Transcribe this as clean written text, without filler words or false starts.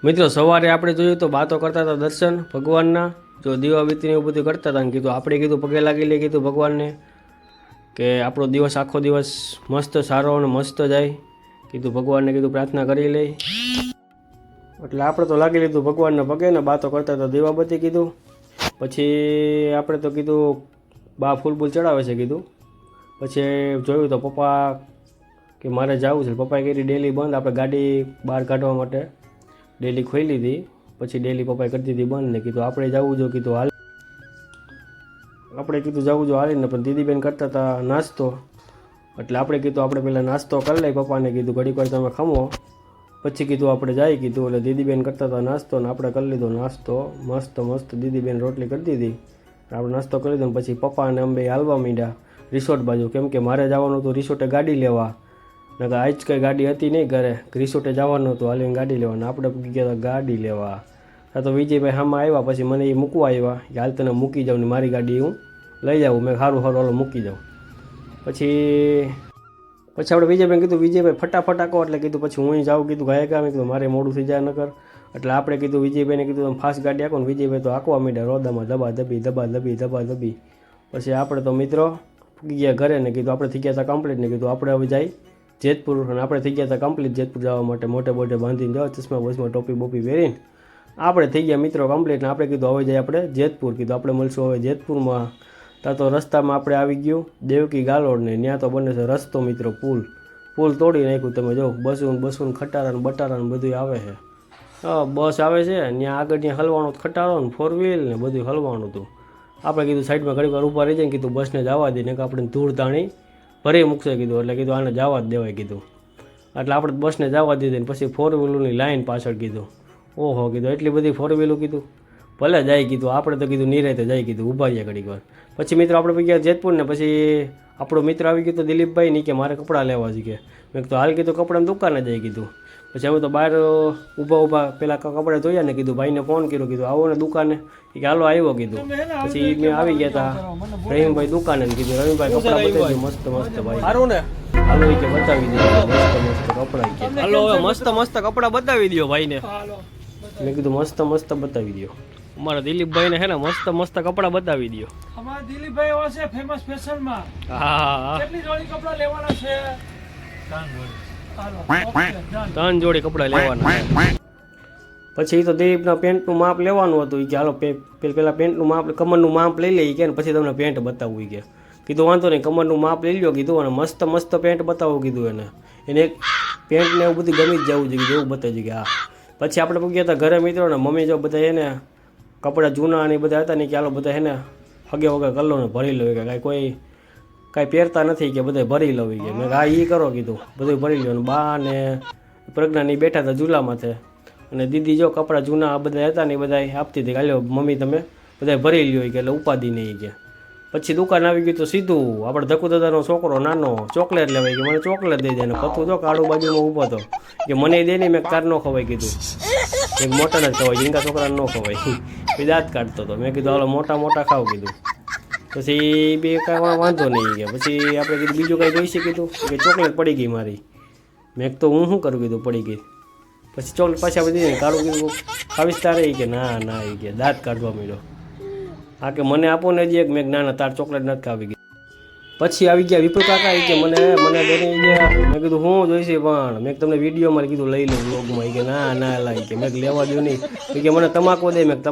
મિત્રો સવારે આપણે જોયું તો વાતો કરતા હતા દર્શન ભગવાનના, જો દીવાબત્તીને એવું બધું કરતા હતા ને કીધું આપણે કીધું પગે લાગી લઈએ કીધું ભગવાનને કે આપણો દિવસ આખો દિવસ મસ્ત સારો અને મસ્ત જાય, કીધું ભગવાનને કીધું પ્રાર્થના કરી લઈ. એટલે આપણે તો લાગી લીધું ભગવાનને પગે ને વાતો કરતા હતા દીવાબત્તી કીધું. પછી આપણે તો કીધું બા ફૂલ બૂલ ચડાવે છે કીધું. પછી જોયું તો પપ્પા કે મારે જવું છે, પપ્પાએ કીધી ડેલી બંધ, આપણે ગાડી બહાર કાઢવા માટે ડેલી ખોલી લીધી. પછી ડેલી પપ્પાએ કરી દીધી બંધ ને કીધું આપણે જવું જો કીધું હાલ, આપણે કીધું જવું જો હાલીને. પણ દીદીબેન કરતા હતા નાસ્તો, એટલે આપણે કીધું આપણે પહેલાં નાસ્તો કરી લઈ. પપ્પાને કીધું ઘડીક વાર તમે ખમો પછી કીધું આપણે જાય કીધું. એટલે દીદીબેન કરતા હતા નાસ્તો ને આપણે કરી લીધો નાસ્તો મસ્ત મસ્ત. દીદીબેન રોટલી કરી દીધી, આપણે નાસ્તો કરી લીધો. પછી પપ્પાને અમે હાલવા માંડ્યા રિસોર્ટ બાજુ, કેમ કે મારે જવાનું હતું રિસોર્ટે ગાડી લેવા. નકર આજ કંઈ ગાડી હતી નહીં ઘરે, રિસોર્ટે જવાનું હતું હાલીને ગાડી લેવાનું. આપણે ગયા હતા ગાડી લેવા. આ તો વિજયભાઈ સામે આવ્યા, પછી મને એ મૂકવા આવ્યા કે હાલ તને મૂકી જાઉં ને મારી ગાડી હું લઈ જાઉં. મેં સારું સારું હાલો મૂકી જાઉં. પછી આપણે વિજયભાઈ કીધું વિજયભાઈ ફટાફટ આકો, એટલે કીધું પછી હું જાઉં કીધું ગાય કામ કીધું મારે મોડું થઈ જાય નકર. એટલે આપણે કીધું વિજયભાઈને કીધું તમે ફાસ્ટ ગાડી આકો ને વિજયભાઈ તો આંકવા માંડ્યા રોદામાં ધબા ધબી ધબા ધબી ધબા ધબી. પછી આપણે તો મિત્રો ફૂગી ગયા ઘરે ને કીધું આપણે થઈ ગયા હતા કમ્પ્લીટ ને કીધું આપણે હવે જાય જેતપુર. અને આપણે થઈ ગયા હતા કમ્પ્લીટ જેતપુર જવા માટે, મોટે મોટે બાંધીને જાઓ ચશ્મા બસમાં ટોપી બોપી પહેરીને આપણે થઈ ગયા મિત્રો કમ્પ્લીટ. ને આપણે કીધું હવે જાય આપણે જેતપુર, કીધું આપણે મળશું હવે જેતપુરમાં. ત્યાં તો રસ્તામાં આપણે આવી ગયું દેવકી ગાલોડ ને ત્યાં તો બને છે રસ્તો મિત્રો, પુલ તોડી નાખ્યું. તમે જો બસું ખટારા ને બટારા ને બધું આવે છે. બસ આવે છે ત્યાં આગળ ત્યાં હલવાનું ખટારો ને 4 વ્હીલ ને બધું હલવાનું હતું. આપણે કીધું સાઈડમાં ઘડીક વાર ઊભા રહી જાય, કીધું બસને જવા દે ને કે આપણે ધૂળ ધાણી ભરી મૂકશે કીધું. એટલે કીધું આને જવા જ દેવાય કીધું. એટલે આપણે બસને જવા દીધી ને પછી 4 વ્હીલની લાઈન પાછળ કીધું. ઓહો કીધું એટલી બધી 4 વ્હીલું કીધું ભલે જાય કીધું, આપણે તો કીધું નિરાતે જાય કીધું, ઊભા રહ્યા ઘડીક વાર. પછી મિત્રો આપણે ગયા જેતપુર ને પછી આપણો મિત્ર આવી ગયો તો દિલીપભાઈ ની કે મારે કપડાં લેવા છે કે. મેં કીધું હાલ કીધું કપડાની દુકાને જાય કીધું. પછી અમે તો બહાર ઊભા પહેલાં કપડાં ધોયા ને કીધું ભાઈને ફોન કર્યો, કીધું આવો ને દુકાને, કે હાલો આવ્યો કીધું. પછી મેં આવી ગયા હતા રહીમભાઈ દુકાને ને કીધું રહીમભાઈ કપડાં બતાવી મસ્ત મસ્ત ભાઈ સારું ને હાલો કે બતાવી દો મસ્ત મસ્ત કપડાં કે હાલો હવે મસ્ત મસ્ત કપડાં બતાવી દો ભાઈને. મેં કીધું મસ્ત મસ્ત બતાવી દો અમારા દિલીપભાઈને હે ને મસ્ત મસ્ત કપડાં બતાવી દો. અમારા દિલીપભાઈ એવા છે ફેમસ ફેશનમાં. હા કેટલી જોડી કપડાં લેવાના છે? 3 જોડી કપડાં લેવાના. પછી તો દિલીપના પેન્ટનું માપ લેવાનું હતું. કે હાલો પેલા પેન્ટનું માપ કમરનું માપ લઈ લઈએ કે પછી તમને પેન્ટ બતાવવું કે. કીધું વાંધો નહીં કમરનું માપ લઈ લો કીધું, અને મસ્ત મસ્ત પેન્ટ બતાવું કીધું એને એક પેન્ટને એવું બધું ગમી જ જવું જોઈએ એવું બતાવી કે હા. પછી આપણે પૂછ્યા હતા ઘરે મિત્રો ને મમ્મી જો બધા એને કપડાં જૂના અને બધા હતા ને કે હાલો બધા એને હગે વગે કલ્લો ને ભરી લો કે કાંઈ પહેરતા નથી કે બધા ભરી લો કે. મેં હા એ કરો કીધું બધું ભરી લો. અને બા ને પ્રજ્ઞાની બેઠા હતા ઝૂલામાંથી, અને દીદી જો કપડાં જૂના બધા હતા ને એ બધા આપતી હતી હાલ્યો મમ્મી તમે બધા ભરી લ્યો કે એટલે ઉપાધિ નહીં કે. પછી દુકાન આવી ગયું તો સીધું આપણે ધકુ દાદાનો છોકરો નાનો ચોકલેટ લેવાય કે મને ચોકલેટ દઈ દે ને પતું જો કાળું બાજુમાં ઊભો હતો કે મને દે નહીં. મેં કાર ન ખવાય કીધું, એક મોટાને જ ખવાય જીંકા છોકરાને ન ખવાય. પછી દાંત કાઢતો હતો. મેં કીધું હાલો મોટા મોટા ખાવ કીધું. પછી બે કાંઈ વાંધો નહીં કે પછી આપણે કીધું બીજું કાંઈ જોઈશે કીધું કે ચોકલેટ પડી ગઈ મારી. મેં તો હું શું કરું કીધું પડી ગઈ. પછી ચોકલેટ પાછી આપણે દીધી કાળું કીધું ખાવીશ તારે કે ના ના એ કે દાંત કાઢવા માંડ્યો. હા કે મને આપો ને જ એક. મેં ના ના તાર ચોકલેટ નથી ખાવી ગઈ. પછી આવી ગયા વિપુલ કાકા કે મને દઈ ગયા. મેં કીધું હું જોઈશે પણ મેં તમને વિડીયોમાં કીધું લઈ લઉં વ્લોગમાં કે ના ના લાવી કે મેં લેવા દઉં નહીં કે મને તમાકુ દે. મેં